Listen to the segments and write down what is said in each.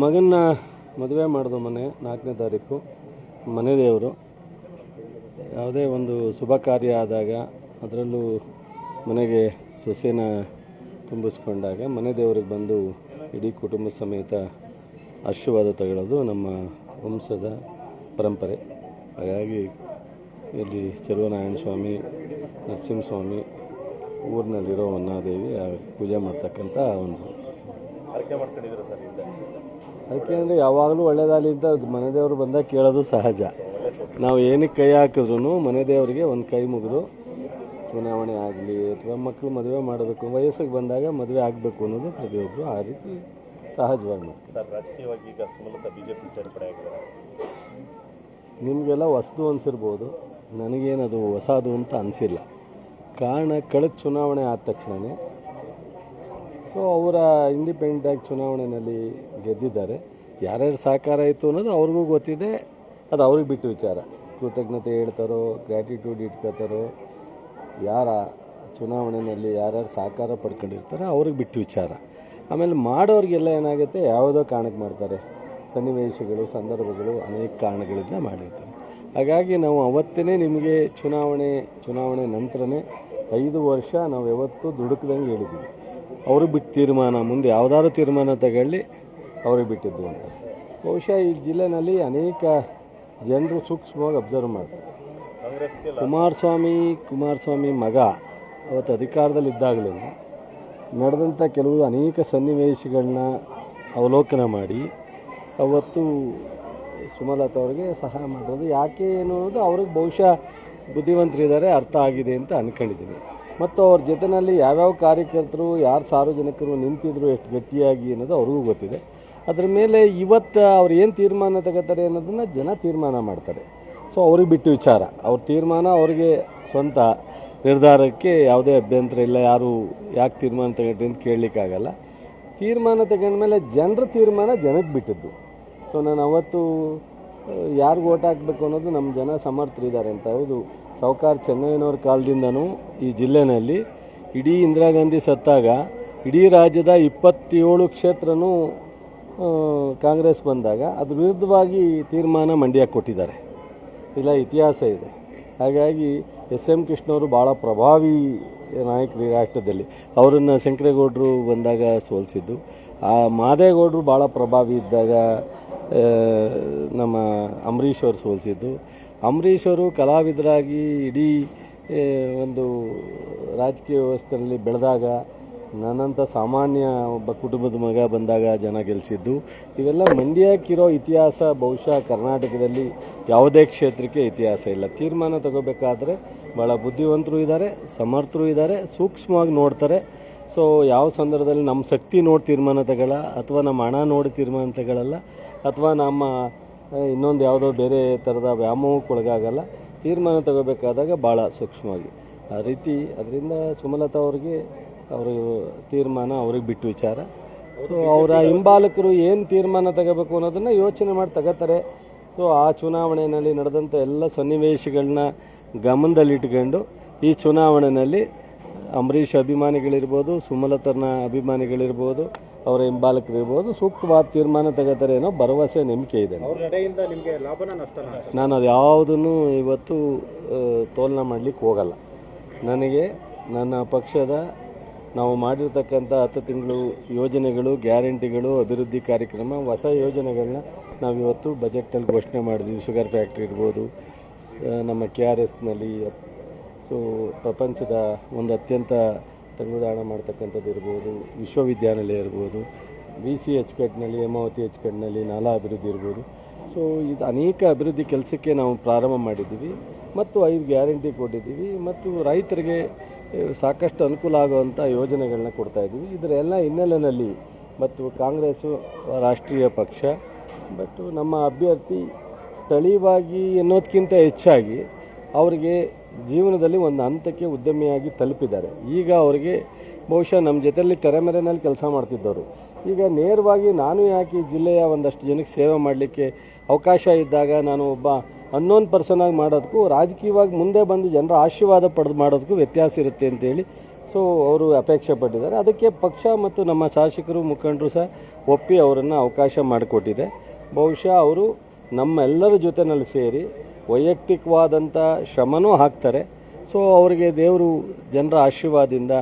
ಮಗನ್ನ ಮದುವೆ ಮಾಡಿದ ಮನೆ 4ನೇ ತಾರೀಕು ಮನೆ ದೇವರು. ಯಾವುದೇ ಒಂದು ಶುಭ ಕಾರ್ಯ ಆದಾಗ ಅದರಲ್ಲೂ ಮನೆಗೆ ಸೊಸೆನ ತುಂಬಿಸ್ಕೊಂಡಾಗ ಮನೆ ದೇವರಿಗೆ ಬಂದು ಇಡೀ ಕುಟುಂಬ ಸಮೇತ ಆಶೀರ್ವಾದ ತಗೊಳ್ಳೋದು ನಮ್ಮ ವಂಶದ ಪರಂಪರೆ. ಹಾಗಾಗಿ ಇಲ್ಲಿ ಚೆಲುವನಾರಾಯಣ ಸ್ವಾಮಿ, ನರಸಿಂಹಸ್ವಾಮಿ ಊರಿನಲ್ಲಿರೋ ವನ್ನಾದೇವಿ ಪೂಜೆ ಮಾಡ್ತಕ್ಕಂಥ ಒಂದು ಅದಕ್ಕೆ ಅಂದರೆ ಯಾವಾಗಲೂ ಒಳ್ಳೆಯದಾಗಲಿ ಅಂತ ಮನೆ ದೇವರು ಬಂದಾಗ ಕೇಳೋದು ಸಹಜ. ನಾವು ಏನಕ್ಕೆ ಕೈ ಹಾಕಿದ್ರೂ ಮನೆ ದೇವರಿಗೆ ಒಂದು ಕೈ ಮುಗಿದು ಚುನಾವಣೆ ಆಗಲಿ ಅಥವಾ ಮಕ್ಕಳು ಮದುವೆ ಮಾಡಬೇಕು, ವಯಸ್ಸಿಗೆ ಬಂದಾಗ ಮದುವೆ ಆಗಬೇಕು ಅನ್ನೋದು ಪ್ರತಿಯೊಬ್ಬರು ಆ ರೀತಿ ಸಹಜವಾಗಿ ಸರ್. ರಾಜಕೀಯವಾಗಿ ಈಗ ಸುಮಲತಾ ಬಿಜೆಪಿ ಸೇರ್ಪಡೆ ಆಗಿದ್ದಾರೆ. ನಿಮಗೆಲ್ಲ ಹೊಸದು ಅನಿಸಿರ್ಬೋದು, ನನಗೇನದು ಹೊಸದು ಅಂತ ಅನಿಸಿಲ್ಲ. ಕಾರಣ ಕಳೆದ ಚುನಾವಣೆ ಆದ ತಕ್ಷಣವೇ ಅವರ ಇಂಡಿಪೆಂಡೆಂಟಾಗಿ ಚುನಾವಣೆಯಲ್ಲಿ ಗೆದ್ದಿದ್ದಾರೆ. ಯಾರ್ಯಾರು ಸಹಕಾರ ಇತ್ತು ಅನ್ನೋದು ಅವ್ರಿಗೂ ಗೊತ್ತಿದೆ, ಅದು ಅವ್ರಿಗೆ ಬಿಟ್ಟು ವಿಚಾರ. ಕೃತಜ್ಞತೆ ಹೇಳ್ತಾರೋ, ಗ್ರ್ಯಾಟಿಟ್ಯೂಡ್ ಇಟ್ಕೋತಾರೋ, ಯಾರ ಚುನಾವಣೆಯಲ್ಲಿ ಯಾರ್ಯಾರು ಸಹಕಾರ ಪಡ್ಕೊಂಡಿರ್ತಾರೋ ಅವ್ರಿಗೆ ಬಿಟ್ಟು ವಿಚಾರ. ಆಮೇಲೆ ಮಾಡೋರಿಗೆಲ್ಲ ಏನಾಗುತ್ತೆ, ಯಾವುದೋ ಕಾರಣಕ್ಕೆ ಮಾಡ್ತಾರೆ. ಸನ್ನಿವೇಶಗಳು, ಸಂದರ್ಭಗಳು ಅನೇಕ ಕಾರಣಗಳಿಂದ ಮಾಡಿರ್ತಾರೆ. ಹಾಗಾಗಿ ನಾವು ಅವತ್ತೇ ನಿಮಗೆ ಚುನಾವಣೆ ನಂತರನೇ 5 ವರ್ಷ ನಾವು ಯಾವತ್ತೂ ದುಡುಕ್ದಂಗೆ ಹೇಳಿದ್ದೀವಿ. ಅವ್ರಿಗೆ ಬಿಟ್ಟು ತೀರ್ಮಾನ, ಮುಂದೆ ಯಾವುದಾದ್ರು ತೀರ್ಮಾನ ತಗೊಳ್ಳಿ ಅವ್ರಿಗೆ ಬಿಟ್ಟಿದ್ದು ಅಂತ. ಬಹುಶಃ ಈ ಜಿಲ್ಲೆಯಲ್ಲಿ ಅನೇಕ ಜನರು ಸೂಕ್ಷ್ಮವಾಗಿ ಅಬ್ಸರ್ವ್ ಮಾಡ್ತಾರೆ. ಕುಮಾರಸ್ವಾಮಿ ಮಗ ಅವತ್ತು ಅಧಿಕಾರದಲ್ಲಿದ್ದಾಗಲೇ ನಡೆದಂಥ ಕೆಲವು ಅನೇಕ ಸನ್ನಿವೇಶಗಳನ್ನ ಅವಲೋಕನ ಮಾಡಿ ಅವತ್ತು ಸುಮಲತಾ ಅವ್ರಿಗೆ ಸಹಾಯ ಮಾಡೋದು ಯಾಕೆ ಅನ್ನೋದು ಅವ್ರಿಗೆ ಬಹುಶಃ ಬುದ್ಧಿವಂತರಿದ್ದಾರೆ, ಅರ್ಥ ಆಗಿದೆ ಅಂತ ಅಂದ್ಕೊಂಡಿದ್ದೀನಿ. ಮತ್ತು ಅವ್ರ ಜೊತೆಯಲ್ಲಿ ಯಾವ್ಯಾವ ಕಾರ್ಯಕರ್ತರು, ಯಾರು ಸಾರ್ವಜನಿಕರು ನಿಂತಿದ್ರು ಎಷ್ಟು ಗಟ್ಟಿಯಾಗಿ ಅನ್ನೋದು ಅವ್ರಿಗೂ ಗೊತ್ತಿದೆ. ಅದ್ರ ಮೇಲೆ ಇವತ್ತು ಅವ್ರು ಏನು ತೀರ್ಮಾನ ತಗೋತಾರೆ ಅನ್ನೋದನ್ನು ಜನ ತೀರ್ಮಾನ ಮಾಡ್ತಾರೆ. ಅವ್ರಿಗೆ ಬಿಟ್ಟು ವಿಚಾರ. ಅವ್ರ ತೀರ್ಮಾನ ಅವ್ರಿಗೆ ಸ್ವಂತ ನಿರ್ಧಾರಕ್ಕೆ ಯಾವುದೇ ಅಭ್ಯಂತರ ಇಲ್ಲ. ಯಾರು ಯಾಕೆ ತೀರ್ಮಾನ ತಗೊಂಡ್ರಿ ಅಂತ ಕೇಳಲಿಕ್ಕಾಗಲ್ಲ. ತೀರ್ಮಾನ ತಗೊಂಡ್ಮೇಲೆ ಜನರ ತೀರ್ಮಾನ ಜನಕ್ಕೆ ಬಿಟ್ಟಿದ್ದು. ನಾನು ಅವತ್ತು ಯಾರಿಗೆ ಓಟ್ ಹಾಕಬೇಕು ಅನ್ನೋದು ನಮ್ಮ ಜನ ಸಮರ್ಥರಿದ್ದಾರೆ ಅಂತ. ಹೌದು, ಸಾವುಕಾರ ಚೆನ್ನಯ್ಯನವ್ರ ಕಾಲದಿಂದನೂ ಈ ಜಿಲ್ಲೆಯಲ್ಲಿ ಇಡೀ ಇಂದಿರಾ ಗಾಂಧಿ ಸತ್ತಾಗ ಇಡೀ ರಾಜ್ಯದ 27 ಕ್ಷೇತ್ರನೂ ಕಾಂಗ್ರೆಸ್ ಬಂದಾಗ ಅದ್ರ ವಿರುದ್ಧವಾಗಿ ತೀರ್ಮಾನ ಮಂಡ್ಯಕ್ಕೆ ಕೊಟ್ಟಿದ್ದಾರೆ. ಇಲ್ಲ, ಇತಿಹಾಸ ಇದೆ. ಹಾಗಾಗಿ ಎಸ್.ಎಂ. ಕೃಷ್ಣವರು ಭಾಳ ಪ್ರಭಾವಿ ನಾಯಕರು ಈ ರಾಷ್ಟ್ರದಲ್ಲಿ. ಅವರನ್ನು ಶಂಕರೇಗೌಡರು ಬಂದಾಗ ಸೋಲಿಸಿದ್ದು. ಮಾದೇಗೌಡರು ಭಾಳ ಪ್ರಭಾವಿ ಇದ್ದಾಗ ನಮ್ಮ ಅಂಬರೀಷ್ ಅವರು ಸೋಲಿಸಿದ್ದು. ಅಂಬರೀಷ್ ಅವರು ಕಲಾವಿದರಾಗಿ ಇಡೀ ಒಂದು ರಾಜಕೀಯ ವ್ಯವಸ್ಥೆಯಲ್ಲಿ ಬೆಳೆದಾಗ, ನನ್ನಂಥ ಸಾಮಾನ್ಯ ಒಬ್ಬ ಕುಟುಂಬದ ಮಗ ಬಂದಾಗ ಜನ ಗೆಲ್ಲಿಸಿದ್ದು. ಇವೆಲ್ಲ ಮಂಡ್ಯಕ್ಕಿರೋ ಇತಿಹಾಸ ಬಹುಶಃ ಕರ್ನಾಟಕದಲ್ಲಿ ಯಾವುದೇ ಕ್ಷೇತ್ರಕ್ಕೆ ಇತಿಹಾಸ ಇಲ್ಲ. ತೀರ್ಮಾನ ತಗೋಬೇಕಾದ್ರೆ ಭಾಳ ಬುದ್ಧಿವಂತರು ಇದ್ದಾರೆ, ಸಮರ್ಥರು ಇದ್ದಾರೆ, ಸೂಕ್ಷ್ಮವಾಗಿ ನೋಡ್ತಾರೆ. ಯಾವ ಸಂದರ್ಭದಲ್ಲಿ ನಮ್ಮ ಶಕ್ತಿ ನೋಡಿ ತೀರ್ಮಾನ ತಗೊಳ್ಳ, ಅಥವಾ ನಮ್ಮ ಹಣ ನೋಡಿ ತೀರ್ಮಾನ ತಗೊಳ್ಳಲ್ಲ, ಅಥವಾ ನಮ್ಮ ಇನ್ನೊಂದು ಯಾವುದೋ ಬೇರೆ ಥರದ ವ್ಯಾಮೋಹಕ್ಕೆ ಒಳಗಾಗಲ್ಲ. ತೀರ್ಮಾನ ತಗೋಬೇಕಾದಾಗ ಭಾಳ ಸೂಕ್ಷ್ಮವಾಗಿ ಆ ರೀತಿ. ಅದರಿಂದ ಸುಮಲತಾ ಅವ್ರಿಗೆ ಅವ್ರ ತೀರ್ಮಾನ ಅವ್ರಿಗೆ ಬಿಟ್ಟು ವಿಚಾರ. ಅವರ ಹಿಂಬಾಲಕರು ಏನು ತೀರ್ಮಾನ ತಗೋಬೇಕು ಅನ್ನೋದನ್ನು ಯೋಚನೆ ಮಾಡಿ ತಗೋತಾರೆ. ಆ ಚುನಾವಣೆಯಲ್ಲಿ ನಡೆದಂಥ ಎಲ್ಲ ಸನ್ನಿವೇಶಗಳನ್ನ ಗಮನದಲ್ಲಿಟ್ಕೊಂಡು ಈ ಚುನಾವಣೆಯಲ್ಲಿ ಅಂಬರೀಷ್ ಅಭಿಮಾನಿಗಳಿರ್ಬೋದು, ಸುಮಲತನ ಅಭಿಮಾನಿಗಳಿರ್ಬೋದು, ಅವರ ಹಿಂಬಾಲಕರಿರ್ಬೋದು ಸೂಕ್ತವಾದ ತೀರ್ಮಾನ ತಗೋತಾರೆ ಅನ್ನೋ ಭರವಸೆ, ನಂಬಿಕೆ ಇದೆ. ನಾನು ಅದು ಯಾವುದನ್ನು ಇವತ್ತು ತೋಲನ ಮಾಡಲಿಕ್ಕೆ ಹೋಗಲ್ಲ. ನನಗೆ ನನ್ನ ಪಕ್ಷದ ನಾವು ಮಾಡಿರ್ತಕ್ಕಂಥ 10 ತಿಂಗಳು ಯೋಜನೆಗಳು, ಗ್ಯಾರಂಟಿಗಳು, ಅಭಿವೃದ್ಧಿ ಕಾರ್ಯಕ್ರಮ, ಹೊಸ ಯೋಜನೆಗಳನ್ನ ನಾವಿವತ್ತು ಬಜೆಟ್ನಲ್ಲಿ ಘೋಷಣೆ ಮಾಡಿದ್ವಿ. ಶುಗರ್ ಫ್ಯಾಕ್ಟ್ರಿ ಇರ್ಬೋದು, ನಮ್ಮ KRSನಲ್ಲಿ ಪ್ರಪಂಚದ ಒಂದು ಅತ್ಯಂತ ತಂಗುದಾಣ ಮಾಡ್ತಕ್ಕಂಥದ್ದು ಇರ್ಬೋದು, ವಿಶ್ವವಿದ್ಯಾನಿಲಯ ಇರ್ಬೋದು, VC ಅಚ್ಚುಕಟ್ಟಿನಲ್ಲಿ, ಹೇಮಾವತಿ ಅಚ್ಚುಕಟ್ಟಿನಲ್ಲಿ ನಾಲಾ ಅಭಿವೃದ್ಧಿ ಇರ್ಬೋದು. ಇದು ಅನೇಕ ಅಭಿವೃದ್ಧಿ ಕೆಲಸಕ್ಕೆ ನಾವು ಪ್ರಾರಂಭ ಮಾಡಿದ್ದೀವಿ ಮತ್ತು 5 ಗ್ಯಾರಂಟಿ ಕೊಟ್ಟಿದ್ದೀವಿ ಮತ್ತು ರೈತರಿಗೆ ಸಾಕಷ್ಟು ಅನುಕೂಲ ಆಗುವಂಥ ಯೋಜನೆಗಳನ್ನ ಕೊಡ್ತಾಯಿದ್ದೀವಿ. ಇದರೆಲ್ಲ ಹಿನ್ನೆಲೆಯಲ್ಲಿ ಮತ್ತು ಕಾಂಗ್ರೆಸ್ಸು ರಾಷ್ಟ್ರೀಯ ಪಕ್ಷ, ಬಟ್ ನಮ್ಮ ಅಭ್ಯರ್ಥಿ ಸ್ಥಳೀಯವಾಗಿ ಅನ್ನೋದಕ್ಕಿಂತ ಹೆಚ್ಚಾಗಿ ಅವರಿಗೆ ಜೀವನದಲ್ಲಿ ಒಂದು ಹಂತಕ್ಕೆ ಉದ್ಯಮಿಯಾಗಿ ತಲುಪಿದ್ದಾರೆ. ಈಗ ಅವರಿಗೆ ಬಹುಶಃ ನಮ್ಮ ಜೊತೆಯಲ್ಲಿ ತೆರೆಮರೆಯಲ್ಲಿ ಕೆಲಸ ಮಾಡ್ತಿದ್ದವರು ಈಗ ನೇರವಾಗಿ ನಾನು ಯಾಕೆ ಈ ಜಿಲ್ಲೆಯ ಒಂದಷ್ಟು ಜನಕ್ಕೆ ಸೇವೆ ಮಾಡಲಿಕ್ಕೆ ಅವಕಾಶ ಇದ್ದಾಗ ನಾನು ಒಬ್ಬ ಅನ್ನೋನ್ ಪರ್ಸನಾಗಿ ಮಾಡೋದಕ್ಕೂ ರಾಜಕೀಯವಾಗಿ ಮುಂದೆ ಬಂದು ಜನರ ಆಶೀರ್ವಾದ ಪಡೆದು ಮಾಡೋದಕ್ಕೂ ವ್ಯತ್ಯಾಸ ಇರುತ್ತೆ ಅಂತೇಳಿ ಸೊ ಅವರು ಅಪೇಕ್ಷೆ ಪಟ್ಟಿದ್ದಾರೆ. ಅದಕ್ಕೆ ಪಕ್ಷ ಮತ್ತು ನಮ್ಮ ಶಾಸಕರು ಮುಖಂಡರು ಸಹ ಒಪ್ಪಿ ಅವರನ್ನು ಅವಕಾಶ ಮಾಡಿಕೊಟ್ಟಿದೆ. ಬಹುಶಃ ಅವರು ನಮ್ಮೆಲ್ಲರ ಜೊತೆಯಲ್ಲಿ ಸೇರಿ ವೈಯಕ್ತಿಕವಾದಂಥ ಶ್ರಮನೂ ಹಾಕ್ತಾರೆ. ಸೊ ಅವರಿಗೆ ದೇವರು ಜನರ ಆಶೀರ್ವಾದದಿಂದ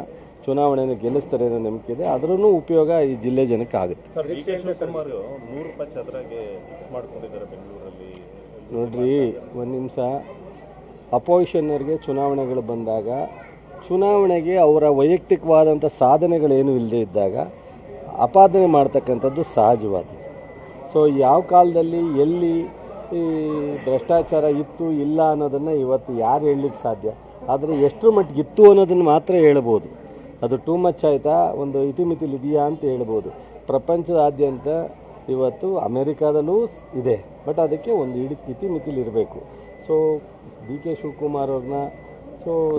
ಚುನಾವಣೆಯನ್ನು ಗೆಲ್ಲಿಸ್ತಾರೆ ಅನ್ನೋ ನಂಬಿಕೆ ಇದೆ. ಅದರಲ್ಲೂ ಉಪಯೋಗ ಈ ಜಿಲ್ಲೆ ಜನಕ್ಕೆ ಆಗುತ್ತೆ. ಸರ್, ಡಿ ಕೆ ಶಿವಕುಮಾರ್ 100 ರೂಪಾಯಿ ಚದರಾಗೆ ಫಿಕ್ಸ್ ಮಾಡ್ಕೊಂಡಿದ್ದಾರೆ ಬೆಂಗಳೂರಲ್ಲಿ. ನೋಡ್ರಿ, ಒಂದು ನಿಮಿಷ. ಅಪೋಸಿಷನ್ನರಿಗೆ ಚುನಾವಣೆಗಳು ಬಂದಾಗ ಚುನಾವಣೆಗೆ ಅವರ ವೈಯಕ್ತಿಕವಾದಂಥ ಸಾಧನೆಗಳೇನು ಇಲ್ಲದೆ ಇದ್ದಾಗ ಅಪಾದನೆ ಮಾಡ್ತಕ್ಕಂಥದ್ದು ಸಹಜವಾದದ್ದು. ಸೊ ಯಾವ ಕಾಲದಲ್ಲಿ ಎಲ್ಲಿ ಈ ಭ್ರಷ್ಟಾಚಾರ ಇತ್ತು ಇಲ್ಲ ಅನ್ನೋದನ್ನು ಇವತ್ತು ಯಾರು ಹೇಳಲಿಕ್ಕೆ ಸಾಧ್ಯ? ಆದರೆ ಎಷ್ಟರ ಮಟ್ಟಿಗೆ ಇತ್ತು ಅನ್ನೋದನ್ನು ಮಾತ್ರ ಹೇಳ್ಬೋದು. ಅದು ಟೂ ಮಚ್ ಆಯಿತಾ, ಒಂದು ಇತಿಮಿತಿಲಿ ಇದೆಯಾ ಅಂತ ಹೇಳ್ಬೋದು. ಪ್ರಪಂಚದಾದ್ಯಂತ ಇವತ್ತು ಅಮೇರಿಕಾದಲ್ಲೂ ಇದೆ, ಬಟ್ ಅದಕ್ಕೆ ಒಂದು ಇತಿಮಿತಿಲಿ ಇರಬೇಕು. ಸೊ ಡಿ ಕೆ ಶಿವಕುಮಾರ್ ಅವ್ರನ್ನ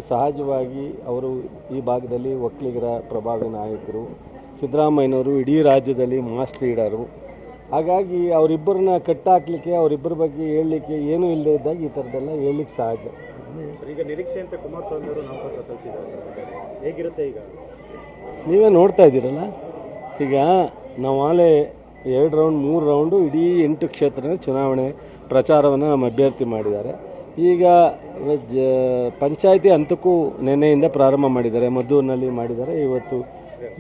ಸಹಜವಾಗಿ ಅವರು ಈ ಭಾಗದಲ್ಲಿ ಒಕ್ಕಲಿಗರ ಪ್ರಭಾವಿ ನಾಯಕರು, ಸಿದ್ದರಾಮಯ್ಯನವರು ಇಡೀ ರಾಜ್ಯದಲ್ಲಿ ಮಾಸ್ ಲೀಡರು. ಹಾಗಾಗಿ ಅವರಿಬ್ಬರನ್ನ ಕಟ್ಟಾಕಲಿಕ್ಕೆ, ಅವರಿಬ್ಬರ ಬಗ್ಗೆ ಹೇಳಲಿಕ್ಕೆ ಏನೂ ಇಲ್ಲದೆ ಇದ್ದಾಗ ಈ ಥರದ್ದೆಲ್ಲ ಹೇಳಲಿಕ್ಕೆ ಸಹಜ. ಈಗ ನಿರೀಕ್ಷೆಯಂತೆ ಕುಮಾರಸ್ವಾಮಿ ಅವರು ನಾಮಪತ್ರ ಸಲ್ಲಿಸಿದ್ದಾರೆ. ಹೇಗಿರುತ್ತೆ ಈಗ? ನೀವೇ ನೋಡ್ತಾ ಇದ್ದೀರಲ್ಲ, ಈಗ ನಾವು ಆಲೇ 2 ರೌಂಡ್ 3 ರೌಂಡು ಇಡೀ 8 ಕ್ಷೇತ್ರ ಚುನಾವಣೆ ಪ್ರಚಾರವನ್ನು ನಮ್ಮ ಅಭ್ಯರ್ಥಿ ಮಾಡಿದ್ದಾರೆ. ಈಗ ಪಂಚಾಯಿತಿ ಹಂತಕ್ಕೂ ನೆನ್ನೆಯಿಂದ ಪ್ರಾರಂಭ ಮಾಡಿದ್ದಾರೆ. ಮದ್ದೂರಿನಲ್ಲಿ ಮಾಡಿದ್ದಾರೆ, ಇವತ್ತು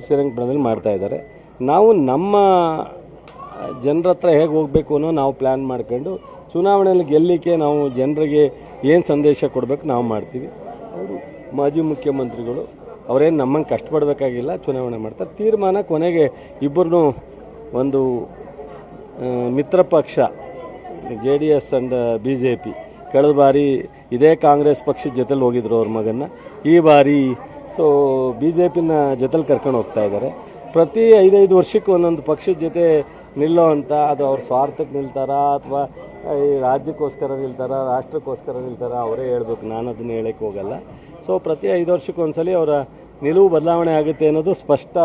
ಶ್ರೀರಂಗಪಟ್ಟಣದಲ್ಲಿ ಮಾಡ್ತಾಯಿದ್ದಾರೆ. ನಾವು ನಮ್ಮ ಜನರ ಹತ್ರ ಹೇಗೆ ಹೋಗಬೇಕು ಅನ್ನೋ ನಾವು ಪ್ಲ್ಯಾನ್ ಮಾಡ್ಕೊಂಡು ಚುನಾವಣೆಯಲ್ಲಿ ಗೆಲ್ಲಲಿಕ್ಕೆ ನಾವು ಜನರಿಗೆ ಏನು ಸಂದೇಶ ಕೊಡಬೇಕು ನಾವು ಮಾಡ್ತೀವಿ. ಅವರು ಮಾಜಿ ಮುಖ್ಯಮಂತ್ರಿಗಳು, ಅವರೇನು ನಮ್ಮಂಗೆ ಕಷ್ಟಪಡಬೇಕಾಗಿಲ್ಲ, ಚುನಾವಣೆ ಮಾಡ್ತಾರೆ. ತೀರ್ಮಾನ ಕೊನೆಗೆ ಇಬ್ಬರನ್ನೂ ಒಂದು ಮಿತ್ರ ಪಕ್ಷ JDS ಆ್ಯಂಡ್ BJP ಕಳೆದ ಬಾರಿ ಇದೇ ಕಾಂಗ್ರೆಸ್ ಪಕ್ಷದ ಜೊತೆಲಿ ಹೋಗಿದ್ರು ಅವ್ರ ಮಗನ್ನ. ಈ ಬಾರಿ BJPನ ಜೊತೆಲಿ ಕರ್ಕೊಂಡು ಹೋಗ್ತಾ ಇದ್ದಾರೆ. ಪ್ರತಿ 5-5 ವರ್ಷಕ್ಕೆ ಒಂದೊಂದು ಪಕ್ಷದ ಜೊತೆ ನಿಲ್ಲೋ ಅಂತ, ಅದು ಅವ್ರ ಸ್ವಾರ್ಥಕ್ಕೆ ನಿಲ್ತಾರಾ ಅಥವಾ ಈ ರಾಜ್ಯಕ್ಕೋಸ್ಕರ ನಿಲ್ತಾರಾ, ರಾಷ್ಟ್ರಕ್ಕೋಸ್ಕರ ನಿಲ್ತಾರಾ, ಅವರೇ ಹೇಳ್ಬೇಕು. ನಾನು ಅದನ್ನು ಹೇಳೋಕ್ಕೆ ಹೋಗಲ್ಲ. ಸೊ ಪ್ರತಿ 5 ವರ್ಷಕ್ಕೆ ಒಂದ್ಸಲಿ ಅವರ ನಿಲುವು ಬದಲಾವಣೆ ಆಗುತ್ತೆ ಅನ್ನೋದು ಸ್ಪಷ್ಟ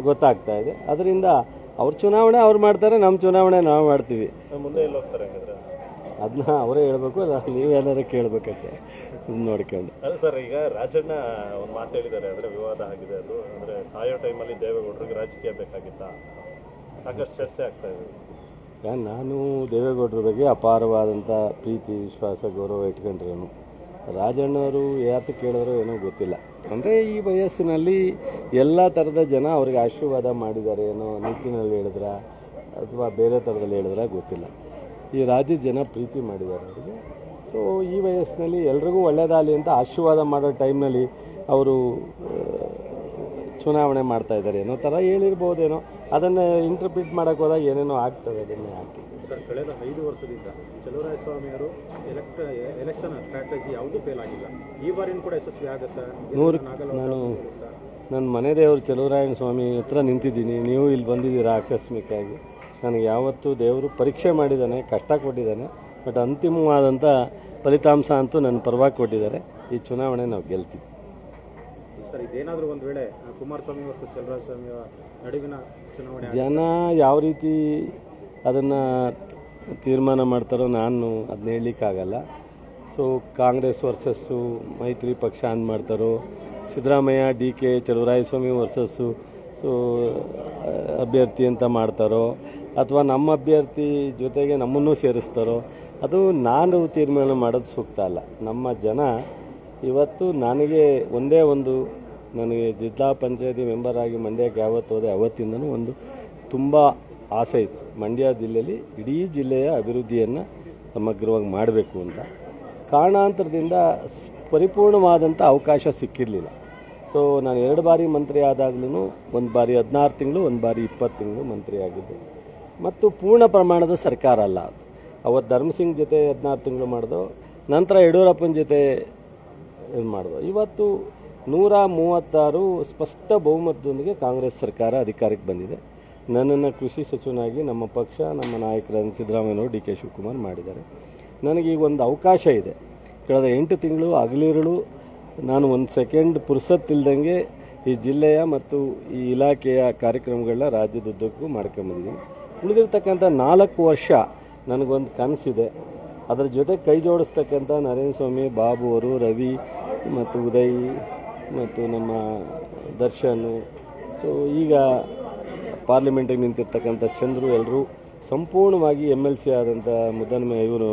ಗೊತ್ತಾಗ್ತಾ ಇದೆ. ಅದರಿಂದ ಅವ್ರ ಚುನಾವಣೆ ಅವ್ರು ಮಾಡ್ತಾರೆ, ನಮ್ಮ ಚುನಾವಣೆ ನಾವು ಮಾಡ್ತೀವಿ. ಮುಂದೆ ಎಲ್ಲಿ ಹೋಗ್ತಾರೆ ಹಾಗಾದ್ರೆ? ಅದನ್ನ ಅವರೇ ಹೇಳಬೇಕು, ನೀವೆಲ್ಲರೂ ಕೇಳಬೇಕಂತೆ ನೋಡ್ಕೊಂಡು. ಅಲ್ಲ ಸರ್, ಈಗ ರಾಜಣ್ಣ ಒಂದು ಮಾತು ಹೇಳಿದ್ದಾರೆ, ಅಂದರೆ ವಿವಾದ ಆಗಿದೆ. ಅದು ಅಂದರೆ ಸಾಯೋ ಟೈಮಲ್ಲಿ ದೇವೇಗೌಡರಿಗೆ ರಾಜಕೀಯ ಬೇಕಾಗಿತ್ತಾ? ಸಾಕಷ್ಟು ಚರ್ಚೆ ಆಗ್ತಾ ಇದೆ. ನಾನು ದೇವೇಗೌಡರ ಬಗ್ಗೆ ಅಪಾರವಾದಂಥ ಪ್ರೀತಿ, ವಿಶ್ವಾಸ, ಗೌರವ ಇಟ್ಕೊಂಡ್ರೇನು. ರಾಜಣ್ಣವರು ಯಾತಕ್ಕೆ ಕೇಳಿದ್ರೋ ಏನೋ ಗೊತ್ತಿಲ್ಲ. ಅಂದರೆ ಈ ವಯಸ್ಸಿನಲ್ಲಿ ಎಲ್ಲ ಥರದ ಜನ ಅವ್ರಿಗೆ ಆಶೀರ್ವಾದ ಮಾಡಿದ್ದಾರೆ ಏನೋ ನಿಟ್ಟಿನಲ್ಲಿ ಹೇಳಿದ್ರ ಅಥವಾ ಬೇರೆ ಥರದಲ್ಲಿ ಹೇಳಿದ್ರ ಗೊತ್ತಿಲ್ಲ. ಈ ರಾಜ್ಯದ ಜನ ಪ್ರೀತಿ ಮಾಡಿದ್ದಾರೆ ಅವರಿಗೆ. ಸೊ ಈ ವಯಸ್ಸಿನಲ್ಲಿ ಎಲ್ರಿಗೂ ಒಳ್ಳೆಯದಾಗಲಿ ಅಂತ ಆಶೀರ್ವಾದ ಮಾಡೋ ಟೈಮ್ನಲ್ಲಿ ಅವರು ಚುನಾವಣೆ ಮಾಡ್ತಾ ಇದ್ದಾರೆ ಏನೋ ಥರ ಹೇಳಿರ್ಬೋದೇನೋ. ಅದನ್ನು ಇಂಟರ್ಪ್ರಿಟ್ ಮಾಡೋಕ್ಕೆ ಹೋದಾಗ ಏನೇನೋ ಆಗ್ತದೆ, ಅದನ್ನೇ ಹಾಕಿ. ಸರ್, ಕಳೆದ 5 ವರ್ಷದಿಂದ ಚಲುವರಾಯಸ್ವಾಮಿಯವರು ಎಲೆಕ್ಷನ್ ಸ್ಟ್ರಾಟಜಿ ಯಾವುದೂ ಫೇಲ್ ಆಗಿಲ್ಲ. ಈ ಬಾರಿನೂ ಕೂಡ ಯಶಸ್ವಿ ಆಗುತ್ತಾ? ನನ್ನ ಮನೆ ದೇವರು ಚಲುವರಾಯನ ಸ್ವಾಮಿ ಹತ್ರ ನಿಂತಿದ್ದೀನಿ, ನೀವು ಇಲ್ಲಿ ಬಂದಿದ್ದೀರಾ ಆಕಸ್ಮಿಕವಾಗಿ. ನನಗೆ ಯಾವತ್ತೂ ದೇವರು ಪರೀಕ್ಷೆ ಮಾಡಿದ್ದಾನೆ, ಕಷ್ಟ ಕೊಟ್ಟಿದ್ದಾನೆ. ಬಟ್ ಅಂತಿಮವಾದಂಥ ಫಲಿತಾಂಶ ಅಂತೂ ನನ್ನ ಪರವಾಗಿ ಕೊಟ್ಟಿದ್ದಾರೆ. ಈ ಚುನಾವಣೆ ನಾವು ಗೆಲ್ತೀವಿ. ಸರ್, ಇದೇನಾದರೂ ಒಂದು ವೇಳೆ ಕುಮಾರಸ್ವಾಮಿ ವರ್ಸಸ್ ಚಲುವರಾಯಸ್ವಾಮಿ ನಡುವಿನ ಚುನಾವಣೆ ಜನ ಯಾವ ರೀತಿ ಅದನ್ನು ತೀರ್ಮಾನ ಮಾಡ್ತಾರೋ ನಾನು ಅದನ್ನ ಹೇಳಲಿಕ್ಕಾಗಲ್ಲ. ಸೊ ಕಾಂಗ್ರೆಸ್ ವರ್ಸಸ್ಸು ಮೈತ್ರಿ ಪಕ್ಷ ಅಂದು ಮಾಡ್ತಾರೋ, ಸಿದ್ದರಾಮಯ್ಯ DK ಚಲುವರಾಯಸ್ವಾಮಿ ವರ್ಸಸ್ಸು ಅಭ್ಯರ್ಥಿ ಅಂತ ಮಾಡ್ತಾರೋ, ಅಥವಾ ನಮ್ಮ ಅಭ್ಯರ್ಥಿ ಜೊತೆಗೆ ನಮ್ಮನ್ನು ಸೇರಿಸ್ತಾರೋ, ಅದು ನಾನು ತೀರ್ಮಾನ ಮಾಡೋದು ಸೂಕ್ತ ಅಲ್ಲ. ನಮ್ಮ ಜನ ಇವತ್ತು ನನಗೆ ಒಂದೇ ಒಂದು, ನನಗೆ ಜಿಲ್ಲಾ ಪಂಚಾಯತಿ ಮೆಂಬರ್ ಆಗಿ ಮಂಡ್ಯಕ್ಕೆ ಯಾವತ್ತು ಹೋದೆ ಅವತ್ತಿಂದನೂ ಒಂದು ತುಂಬ ಆಸೆ ಇತ್ತು. ಮಂಡ್ಯ ಜಿಲ್ಲೆಯಲ್ಲಿ ಇಡೀ ಜಿಲ್ಲೆಯ ಅಭಿವೃದ್ಧಿಯನ್ನು ಸಮಗ್ರವಾಗಿ ಮಾಡಬೇಕು ಅಂತ. ಕಾರಣಾಂತರದಿಂದ ಪರಿಪೂರ್ಣವಾದಂಥ ಅವಕಾಶ ಸಿಕ್ಕಿರಲಿಲ್ಲ. ಸೊ ನಾನು 2 ಬಾರಿ ಮಂತ್ರಿ ಆದಾಗಲೂ, ಒಂದು ಬಾರಿ 16 ತಿಂಗಳು, ಒಂದು ಬಾರಿ 20 ತಿಂಗಳು ಮಂತ್ರಿ ಆಗಿದ್ದೆ. ಮತ್ತು ಪೂರ್ಣ ಪ್ರಮಾಣದ ಸರ್ಕಾರ ಅಲ್ಲ ಅದು. ಅವತ್ತು ಧರ್ಮಸಿಂಗ್ ಜೊತೆ 16 ತಿಂಗಳು ಮಾಡಿದೋ, ನಂತರ ಯಡಿಯೂರಪ್ಪನ ಜೊತೆ ಇದು ಮಾಡಿದೋ. ಇವತ್ತು 136 ಸ್ಪಷ್ಟ ಬಹುಮತದೊಂದಿಗೆ ಕಾಂಗ್ರೆಸ್ ಸರ್ಕಾರ ಅಧಿಕಾರಕ್ಕೆ ಬಂದಿದೆ. ನನ್ನನ್ನು ಕೃಷಿ ಸಚಿವನಾಗಿ ನಮ್ಮ ಪಕ್ಷ, ನಮ್ಮ ನಾಯಕರಾದ ಸಿದ್ದರಾಮಯ್ಯನವರು, DK ಶಿವಕುಮಾರ್ ಮಾಡಿದ್ದಾರೆ. ನನಗೀಗ ಒಂದು ಅವಕಾಶ ಇದೆ. ಕಳೆದ 8 ತಿಂಗಳು ಹಗಲಿರುಳು ನಾನು ಒಂದು ಸೆಕೆಂಡ್ ಪುರ್ಸತ್ತಿಲ್ದಂಗೆ ಈ ಜಿಲ್ಲೆಯ ಮತ್ತು ಈ ಇಲಾಖೆಯ ಕಾರ್ಯಕ್ರಮಗಳನ್ನ ರಾಜ್ಯದುದ್ದಕ್ಕೂ ಮಾಡ್ಕೊಂಬಂದಿದ್ದೀನಿ. ಉಳಿದಿರ್ತಕ್ಕಂಥ 4 ವರ್ಷ ನನಗೊಂದು ಕನಸಿದೆ. ಅದರ ಜೊತೆ ಕೈ ಜೋಡಿಸ್ತಕ್ಕಂಥ ನರೇಂದ್ರ ಸ್ವಾಮಿ, ಬಾಬು ಅವರು, ರವಿ ಮತ್ತು ಉದಯ್ ಮತ್ತು ನಮ್ಮ ದರ್ಶನ್, ಸೊ ಈಗ ಪಾರ್ಲಿಮೆಂಟಿಗೆ ನಿಂತಿರ್ತಕ್ಕಂಥ ಚಂದ್ರು ಎಲ್ಲರೂ ಸಂಪೂರ್ಣವಾಗಿ MLC ಆದಂಥ ಇವರು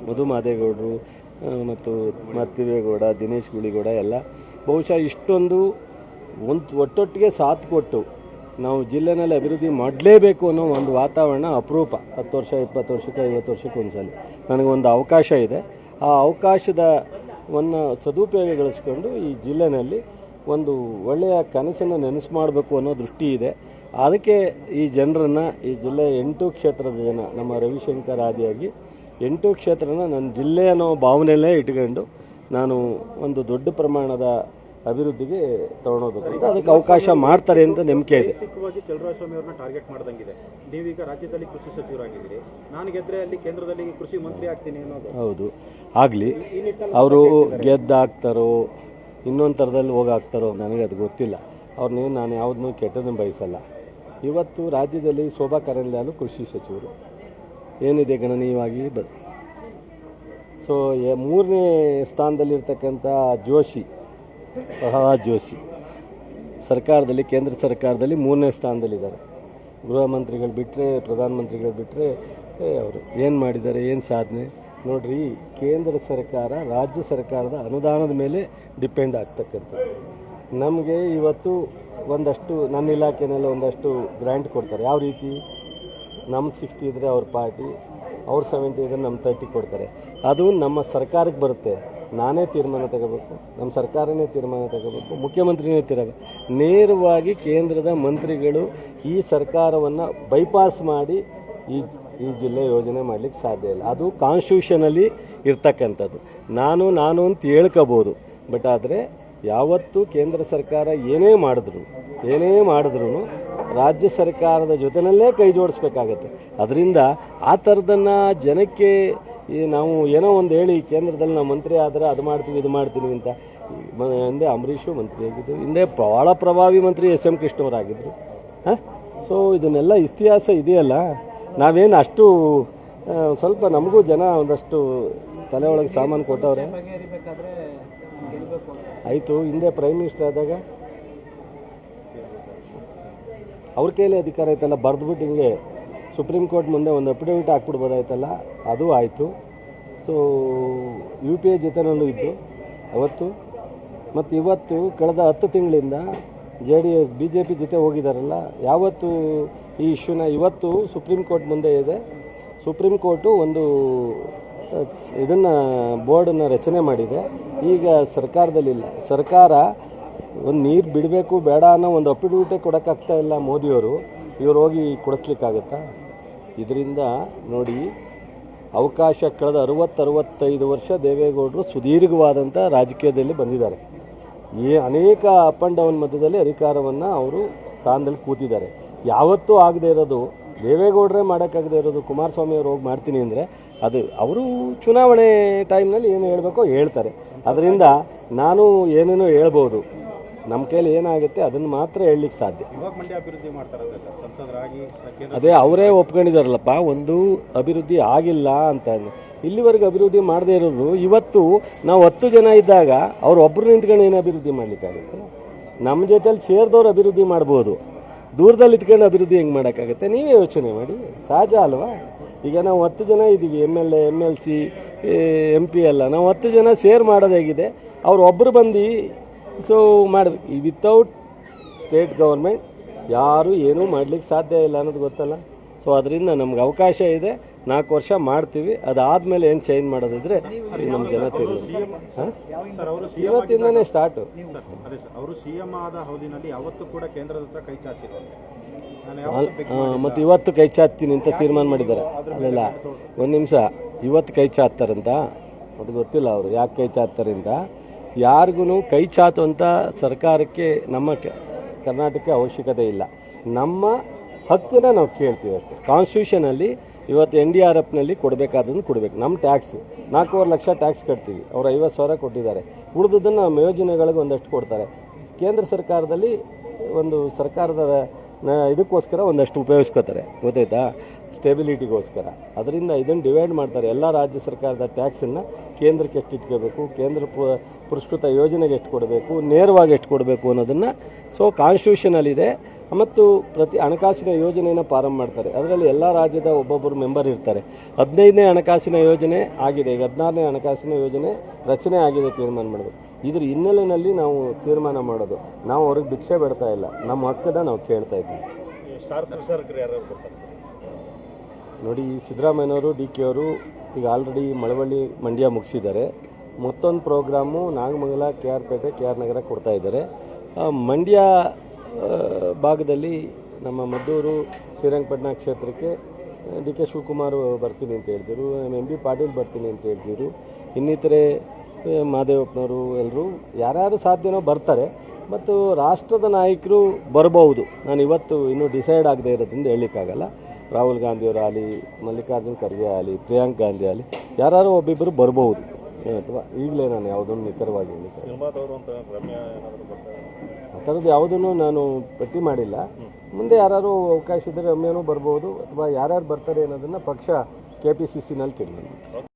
ಮಧು ಮಾದೇಗೌಡರು ಮತ್ತು ಮಾರ್ತಿವೇಗೌಡ, ದಿನೇಶ್ ಗುಳಿಗೌಡ ಎಲ್ಲ ಬಹುಶಃ ಇಷ್ಟೊಂದು ಒಟ್ಟೊಟ್ಟಿಗೆ ಸಾಥ್ ಕೊಟ್ಟು ನಾವು ಜಿಲ್ಲೆನಲ್ಲಿ ಅಭಿವೃದ್ಧಿ ಮಾಡಲೇಬೇಕು ಅನ್ನೋ ಒಂದು ವಾತಾವರಣ ಅಪರೂಪ. 10 ವರ್ಷ 20 ವರ್ಷಕ್ಕೆ 50 ವರ್ಷಕ್ಕೆ ಒಂದ್ಸಲ ನನಗೊಂದು ಅವಕಾಶ ಇದೆ. ಆ ಅವಕಾಶವನ್ನು ಸದುಪಯೋಗಗೊಳಿಸ್ಕೊಂಡು ಈ ಜಿಲ್ಲೆನಲ್ಲಿ ಒಂದು ಒಳ್ಳೆಯ ಕನಸನ್ನು ನೆನಸು ಮಾಡಬೇಕು ಅನ್ನೋ ದೃಷ್ಟಿ ಇದೆ. ಅದಕ್ಕೆ ಈ ಜನರನ್ನು, ಈ ಜಿಲ್ಲೆ 8 ಕ್ಷೇತ್ರದ ಜನ, ನಮ್ಮ ರವಿಶಂಕರ್ ಆದಿಯಾಗಿ 8 ಕ್ಷೇತ್ರನ ನನ್ನ ಜಿಲ್ಲೆ ಅನ್ನೋ ಭಾವನೆಯಲ್ಲೇ ಇಟ್ಕೊಂಡು ನಾನು ಒಂದು ದೊಡ್ಡ ಪ್ರಮಾಣದ ಅಭಿವೃದ್ಧಿಗೆ ತಗೊಂಡೋಗ್ಬೇಕು ಅಂತ ಅದಕ್ಕೆ ಅವಕಾಶ ಮಾಡ್ತಾರೆ ಅಂತ ನಂಬಿಕೆ ಇದೆ. ವೈಯಕ್ತಿಕವಾಗಿ ಚಲುವರಾಯಸ್ವಾಮಿ ಅವ್ರನ್ನ ಟಾರ್ಗೆಟ್ ಮಾಡ್ದಂಗಿದೆ. ನೀವೀಗ ರಾಜ್ಯದಲ್ಲಿ ಕೃಷಿ ಸಚಿವರಾಗಿದ್ದೀರಿ, ನಾನು ಗೆದ್ದರೆ ಅಲ್ಲಿ ಕೇಂದ್ರದಲ್ಲಿ ಕೃಷಿ ಮಂತ್ರಿ ಆಗ್ತೀನಿ ಅನ್ನೋದು. ಹೌದು, ಆಗಲಿ. ಅವರು ಗೆದ್ದಾಗ್ತಾರೋ ಇನ್ನೊಂದು ಥರದಲ್ಲಿ ಹೋಗಾಗ್ತಾರೋ ನನಗೆ ಅದು ಗೊತ್ತಿಲ್ಲ. ಅವ್ರನ್ನೇನು ನಾನು ಯಾವುದನ್ನೂ ಕೆಟ್ಟದನ್ನು ಬಯಸಲ್ಲ. ಇವತ್ತು ರಾಜ್ಯದಲ್ಲಿ ಶೋಭಾ ಕರಂದ್ಲಾಲು ಕೃಷಿ ಸಚಿವರು ಏನಿದೆ ಗಣನೀಯವಾಗಿ ಸೊ 3ನೇ ಸ್ಥಾನದಲ್ಲಿರ್ತಕ್ಕಂಥ ಜೋಶಿ, ಪ್ರಹ್ಲಾದ್ ಜೋಶಿ ಸರ್ಕಾರದಲ್ಲಿ, ಕೇಂದ್ರ ಸರ್ಕಾರದಲ್ಲಿ 3ನೇ ಸ್ಥಾನದಲ್ಲಿದ್ದಾರೆ. ಗೃಹ ಮಂತ್ರಿಗಳು ಬಿಟ್ಟರೆ, ಪ್ರಧಾನಮಂತ್ರಿಗಳು ಬಿಟ್ಟರೆ ಅವರು ಏನು ಮಾಡಿದ್ದಾರೆ, ಏನು ಸಾಧನೆ ನೋಡ್ರಿ. ಕೇಂದ್ರ ಸರ್ಕಾರ ರಾಜ್ಯ ಸರ್ಕಾರದ ಅನುದಾನದ ಮೇಲೆ ಡಿಪೆಂಡ್ ಆಗ್ತಕ್ಕಂಥದ್ದು. ನಮಗೆ ಇವತ್ತು ಒಂದಷ್ಟು ನನ್ನ ಇಲಾಖೆಯಲ್ಲಿ ಒಂದಷ್ಟು ಗ್ರ್ಯಾಂಟ್ ಕೊಡ್ತಾರೆ. ಯಾವ ರೀತಿ? ನಮ್ಮ 60 ಇದ್ದರೆ ಅವ್ರ ಪಾರ್ಟಿ, ಅವ್ರ 70 ಇದ್ದರೆ ನಮ್ಮ 30 ಕೊಡ್ತಾರೆ. ಅದು ನಮ್ಮ ಸರ್ಕಾರಕ್ಕೆ ಬರುತ್ತೆ. ನಾನೇ ತೀರ್ಮಾನ ತಗೋಬೇಕು, ನಮ್ಮ ಸರ್ಕಾರನೇ ತೀರ್ಮಾನ ತಗೋಬೇಕು, ಮುಖ್ಯಮಂತ್ರಿನೇ ನೇರವಾಗಿ ಕೇಂದ್ರದ ಮಂತ್ರಿಗಳು ಈ ಸರ್ಕಾರವನ್ನು ಬೈಪಾಸ್ ಮಾಡಿ ಈ ಜಿಲ್ಲೆ ಯೋಜನೆ ಮಾಡಲಿಕ್ಕೆ ಸಾಧ್ಯ ಇಲ್ಲ. ಅದು ಕಾನ್ಸ್ಟಿಟ್ಯೂಷನಲ್ಲಿ ಇರ್ತಕ್ಕಂಥದ್ದು. ನಾನು ಅಂತ ಹೇಳ್ಕೋಬೋದು. ಬಟ್ ಆದರೆ ಯಾವತ್ತೂ ಕೇಂದ್ರ ಸರ್ಕಾರ ಏನೇ ಮಾಡಿದ್ರು ರಾಜ್ಯ ಸರ್ಕಾರದ ಜೊತೆಯಲ್ಲೇ ಕೈ ಜೋಡಿಸ್ಬೇಕಾಗತ್ತೆ. ಅದರಿಂದ ಆ ಥರದನ್ನು ಜನಕ್ಕೆ ನಾವು ಏನೋ ಒಂದು ಹೇಳಿ ಕೇಂದ್ರದಲ್ಲಿ ನಾವು ಮಂತ್ರಿ ಆದರೆ ಅದು ಮಾಡ್ತೀವಿ ಇದು ಮಾಡ್ತೀವಿ ಅಂತ. ಹಿಂದೆ ಅಂಬರೀಷು ಮಂತ್ರಿ ಆಗಿದ್ದರು, ಹಿಂದೆ ಭಾಳ ಪ್ರಭಾವಿ ಮಂತ್ರಿ SM ಕೃಷ್ಣವರಾಗಿದ್ದರು. ಸೊ ಇದನ್ನೆಲ್ಲ ಇತಿಹಾಸ ಇದೆಯಲ್ಲ. ನಾವೇನು ಅಷ್ಟು ಸ್ವಲ್ಪ ನಮಗೂ ಜನ ಒಂದಷ್ಟು ತಲೆ ಒಳಗೆ ಸಾಮಾನು ಕೊಟ್ಟವ್ರೆ. ಆಯಿತು, ಹಿಂದೆ ಪ್ರೈಮ್ ಮಿನಿಸ್ಟರ್ ಆದಾಗ ಅವ್ರ ಕೈಲಿ ಅಧಿಕಾರ ಐತಲ್ಲ, ಬರೆದ್ಬಿಟ್ಟು ಹಿಂಗೆ ಸುಪ್ರೀಂ ಕೋರ್ಟ್ ಮುಂದೆ ಒಂದು ಅಫಿಡವಿಟ್ ಹಾಕ್ಬಿಡ್ಬೋದಾಯ್ತಲ್ಲ, ಅದು ಆಯಿತು. ಸೊ UPA ಜೊತೆನಲ್ಲೂ ಇದ್ದು ಅವತ್ತು ಮತ್ತು ಇವತ್ತು ಕಳೆದ 10 ತಿಂಗಳಿಂದ JDS BJP ಜೊತೆ ಹೋಗಿದ್ದಾರಲ್ಲ. ಯಾವತ್ತು ಈ ಇಶ್ಯೂನ ಇವತ್ತು ಸುಪ್ರೀಂ ಕೋರ್ಟ್ ಮುಂದೆ ಇದೆ. ಸುಪ್ರೀಂ ಕೋರ್ಟು ಒಂದು ಇದನ್ನು ಬೋರ್ಡನ್ನು ರಚನೆ ಮಾಡಿದೆ. ಈಗ ಸರ್ಕಾರದಲ್ಲಿಲ್ಲ. ಸರ್ಕಾರ ಒಂದು ನೀರು ಬಿಡಬೇಕು ಬೇಡ ಅನ್ನೋ ಒಂದು ಅಫಿಡವಿಟೇ ಕೊಡೋಕ್ಕಾಗ್ತಾ ಇಲ್ಲ ಮೋದಿಯವರು. ಇವ್ರು ಹೋಗಿ ಕೊಡಿಸ್ಲಿಕ್ಕಾಗತ್ತಾ? ಇದರಿಂದ ನೋಡಿ, ಅವಕಾಶ ಕಳೆದ 60-65 ವರ್ಷ ದೇವೇಗೌಡರು ಸುದೀರ್ಘವಾದಂಥ ರಾಜಕೀಯದಲ್ಲಿ ಬಂದಿದ್ದಾರೆ. ಅನೇಕ ಅಪ್ ಆ್ಯಂಡ್ ಡೌನ್ ಮಧ್ಯದಲ್ಲಿ ಅಧಿಕಾರವನ್ನು ಅವರು ಸ್ಥಾನದಲ್ಲಿ ಕೂತಿದ್ದಾರೆ. ಯಾವತ್ತೂ ಆಗದೆ ಇರೋದು ದೇವೇಗೌಡರೇ ಮಾಡೋಕ್ಕಾಗದೇ ಇರೋದು ಕುಮಾರಸ್ವಾಮಿ ಅವರು ಹೋಗಿ ಮಾಡ್ತೀನಿ ಅಂದರೆ ಅದು ಅವರು ಚುನಾವಣೆ ಟೈಮ್ನಲ್ಲಿ ಏನು ಹೇಳಬೇಕೋ ಹೇಳ್ತಾರೆ. ಅದರಿಂದ ನಾನು ಏನೇನೋ ಹೇಳ್ಬೋದು, ನಮ್ಮ ಕೈಲಿ ಏನಾಗುತ್ತೆ ಅದನ್ನು ಮಾತ್ರ ಹೇಳಲಿಕ್ಕೆ ಸಾಧ್ಯ. ಅದೇ ಅವರೇ ಒಪ್ಕೊಂಡಿದ್ದಾರಲ್ಲಪ್ಪ, ಒಂದು ಅಭಿವೃದ್ಧಿ ಆಗಿಲ್ಲ ಅಂತ. ಇಲ್ಲಿವರೆಗೂ ಅಭಿವೃದ್ಧಿ ಮಾಡದೇ ಇರೋರು ಇವತ್ತು ನಾವು 10 ಜನ ಇದ್ದಾಗ ಅವ್ರು ಒಬ್ಬರು ನಿಂತ್ಕೊಂಡು ಏನು ಅಭಿವೃದ್ಧಿ ಮಾಡಲಿಕ್ಕಾಗುತ್ತೆ? ನಮ್ಮ ಜೊತೆಲಿ ಸೇರಿದವ್ರು ಅಭಿವೃದ್ಧಿ ಮಾಡ್ಬೋದು, ದೂರದಲ್ಲಿ ಇದ್ಕೊಂಡು ಅಭಿವೃದ್ಧಿ ಹೆಂಗೆ ಮಾಡೋಕ್ಕಾಗುತ್ತೆ? ನೀವೇ ಯೋಚನೆ ಮಾಡಿ. ಸಹಜ ಅಲ್ವಾ? ಈಗ ನಾವು 10 ಜನ ಇದ್ದೀವಿ, MLA MLC MP ಎಲ್ಲ ನಾವು 10 ಜನ ಸೇರ್ ಮಾಡೋದು ಹೇಗಿದೆ? ಅವ್ರು ಒಬ್ಬರು ಬಂದು ಸೊ ಮಾಡಬೇಕು. ಈ ವಿತೌಟ್ ಸ್ಟೇಟ್ ಗೌರ್ಮೆಂಟ್ ಯಾರೂ ಏನೂ ಮಾಡಲಿಕ್ಕೆ ಸಾಧ್ಯ ಇಲ್ಲ ಅನ್ನೋದು ಗೊತ್ತಲ್ಲ. ಸೊ ಅದರಿಂದ ನಮ್ಗೆ ಅವಕಾಶ ಇದೆ, 4 ವರ್ಷ ಮಾಡ್ತೀವಿ. ಅದಾದಮೇಲೆ ಏನು ಚೇಂಜ್ ಮಾಡೋದಿದ್ರೆ ನಮ್ಮ ಜನ ಇವತ್ತಿಂದನೇ ಸ್ಟಾರ್ಟು. ಅವರು CM ಆದ ಅವಧಿನಲ್ಲಿ ಯಾವತ್ತೂ ಕೂಡ ಕೇಂದ್ರದ ಹತ್ರ ಕೈ ಚಾಚಿಲ್ಲ. ಮತ್ತು ಇವತ್ತು ಕೈ ಚಾಚ್ತೀನಿ ಅಂತ ತೀರ್ಮಾನ ಮಾಡಿದ್ದಾರೆ. ಅಲ್ಲೆಲ್ಲ ಒಂದು ನಿಮಿಷ, ಇವತ್ತು ಕೈ ಚಾಚ್ತಾರಂತ ಅದು ಗೊತ್ತಿಲ್ಲ ಅವರು ಯಾಕೆ ಕೈ ಚಾಚ್ತಾರೆ ಅಂತ. ಯಾರಿಗೂ ಕೈ ಚಾಚುವಂಥ ಸರ್ಕಾರಕ್ಕೆ ನಮ್ಮ ಕರ್ನಾಟಕಕ್ಕೆ ಅವಶ್ಯಕತೆ ಇಲ್ಲ. ನಮ್ಮ ಹಕ್ಕನ್ನು ನಾವು ಕೇಳ್ತೀವಿ ಅಷ್ಟೇ. ಕಾನ್ಸ್ಟಿಟ್ಯೂಷನಲ್ಲಿ ಇವತ್ತು NDRFನಲ್ಲಿ ಕೊಡಬೇಕಾದನ್ನು ಕೊಡಬೇಕು. ನಮ್ಮ ಟ್ಯಾಕ್ಸ್ 4.5 ಲಕ್ಷ ಟ್ಯಾಕ್ಸ್ ಕಟ್ತೀವಿ, ಅವ್ರು 50,000 ಕೊಟ್ಟಿದ್ದಾರೆ. ಉಳಿದದನ್ನು ನಮ್ಮ ಯೋಜನೆಗಳಿಗೆ ಒಂದಷ್ಟು ಕೊಡ್ತಾರೆ. ಕೇಂದ್ರ ಸರ್ಕಾರದಲ್ಲಿ ಒಂದು ಸರ್ಕಾರದ ಇದಕ್ಕೋಸ್ಕರ ಒಂದಷ್ಟು ಉಪಯೋಗಿಸ್ಕೋತಾರೆ, ಗೊತ್ತಾಯ್ತಾ, ಸ್ಟೆಬಿಲಿಟಿಗೋಸ್ಕರ. ಅದರಿಂದ ಇದನ್ನು ಡಿವೈಡ್ ಮಾಡ್ತಾರೆ. ಎಲ್ಲ ರಾಜ್ಯ ಸರ್ಕಾರದ ಟ್ಯಾಕ್ಸನ್ನು ಕೇಂದ್ರಕ್ಕೆ ಎಷ್ಟು ಇಟ್ಕೋಬೇಕು, ಪುರಸ್ಕೃತ ಯೋಜನೆಗೆ ಎಷ್ಟು ಕೊಡಬೇಕು, ನೇರವಾಗಿ ಎಷ್ಟು ಕೊಡಬೇಕು ಅನ್ನೋದನ್ನು ಕಾನ್ಸ್ಟಿಟ್ಯೂಷನಲ್ಲಿದೆ. ಮತ್ತು ಪ್ರತಿ ಹಣಕಾಸಿನ ಯೋಜನೆಯನ್ನು ಪ್ರಾರಂಭ ಮಾಡ್ತಾರೆ. ಅದರಲ್ಲಿ ಎಲ್ಲ ರಾಜ್ಯದ ಒಬ್ಬೊಬ್ಬರು ಮೆಂಬರ್ ಇರ್ತಾರೆ. 15ನೇ ಹಣಕಾಸಿನ ಯೋಜನೆ ಆಗಿದೆ, ಈಗ 16ನೇ ಹಣಕಾಸಿನ ಯೋಜನೆ ರಚನೆ ಆಗಿದೆ, ತೀರ್ಮಾನ ಮಾಡೋದು. ಇದ್ರ ಹಿನ್ನೆಲೆಯಲ್ಲಿ ನಾವು ತೀರ್ಮಾನ ಮಾಡೋದು. ನಾವು ಅವ್ರಿಗೆ ಭಿಕ್ಷೆ ಬಿಡ್ತಾ ಇಲ್ಲ, ನಮ್ಮ ಹಕ್ಕನ್ನು ನಾವು ಕೇಳ್ತಾ ಇದ್ದೀವಿ. ಸ್ಟಾರ್ ಪ್ರಚಾರಕರು ಯಾರು ಬರ್ತಾರೆ ಸರ್? ನೋಡಿ, ಸಿದ್ದರಾಮಯ್ಯನವರು, ಡಿ ಕೆ ಅವರು ಈಗ ಆಲ್ರೆಡಿ ಮಳವಳ್ಳಿ ಮಂಡ್ಯ ಮುಗಿಸಿದ್ದಾರೆ. ಮತ್ತೊಂದು ಪ್ರೋಗ್ರಾಮು ನಾಗಮಂಗಲ, ಕೆ ಆರ್ ಪೇಟೆ, ಕೆ ಆರ್ ನಗರ ಕೊಡ್ತಾ ಇದ್ದಾರೆ. ಮಂಡ್ಯ ಭಾಗದಲ್ಲಿ ನಮ್ಮ ಮದ್ದೂರು ಶ್ರೀರಂಗಪಟ್ಟಣ ಕ್ಷೇತ್ರಕ್ಕೆ ಡಿ ಕೆ ಶಿವಕುಮಾರ್ ಬರ್ತೀನಿ ಅಂತ ಹೇಳ್ತಿದ್ರು, ಎಂ ಬಿ ಪಾಟೀಲ್ ಬರ್ತೀನಿ ಅಂತ ಹೇಳ್ತಿದ್ರು, ಇನ್ನಿತರೆ ಮಹದೇವಪ್ಪನವರು ಎಲ್ಲರೂ ಯಾರ್ಯಾರು ಸಾಧ್ಯನೋ ಬರ್ತಾರೆ. ಮತ್ತು ರಾಷ್ಟ್ರದ ನಾಯಕರು ಬರ್ಬೋದು. ನಾನು ಇವತ್ತು ಇನ್ನೂ ಡಿಸೈಡ್ ಆಗದೆ ಇರೋದ್ರಿಂದ ಹೇಳಲಿಕ್ಕಾಗಲ್ಲ. ರಾಹುಲ್ ಗಾಂಧಿಯವರು ಆಗಲಿ, ಮಲ್ಲಿಕಾರ್ಜುನ್ ಖರ್ಗೆ ಆಗಲಿ, ಪ್ರಿಯಾಂಕ್ ಗಾಂಧಿ ಆಗಲಿ, ಯಾರು ಒಬ್ಬಿಬ್ಬರು ಬರ್ಬೋದು. ಅಥವಾ ಈಗಲೇ ನಾನು ಯಾವುದನ್ನು ನಿಖರವಾಗಿ ಹೇಳಿ ಸರ್, ಸಿನಿಮಾದವರು ಅಂತ ರಮ್ಯಾ ಏನಾದರೂ ಬರ್ತಾರೆ? ಆ ಥರದ್ದು ಯಾವುದನ್ನು ನಾನು ಪಟ್ಟಿ ಮಾಡಿಲ್ಲ. ಮುಂದೆ ಯಾರು ಅವಕಾಶ ಇದ್ದರೆ ರಮ್ಯಾನೂ ಬರ್ಬೋದು, ಅಥವಾ ಯಾರ್ಯಾರು ಬರ್ತಾರೆ ಅನ್ನೋದನ್ನು ಪಕ್ಷ KPCCನಲ್ಲಿ ತೀರ್ಮಾನ ಮಾಡ್ತಾರೆ.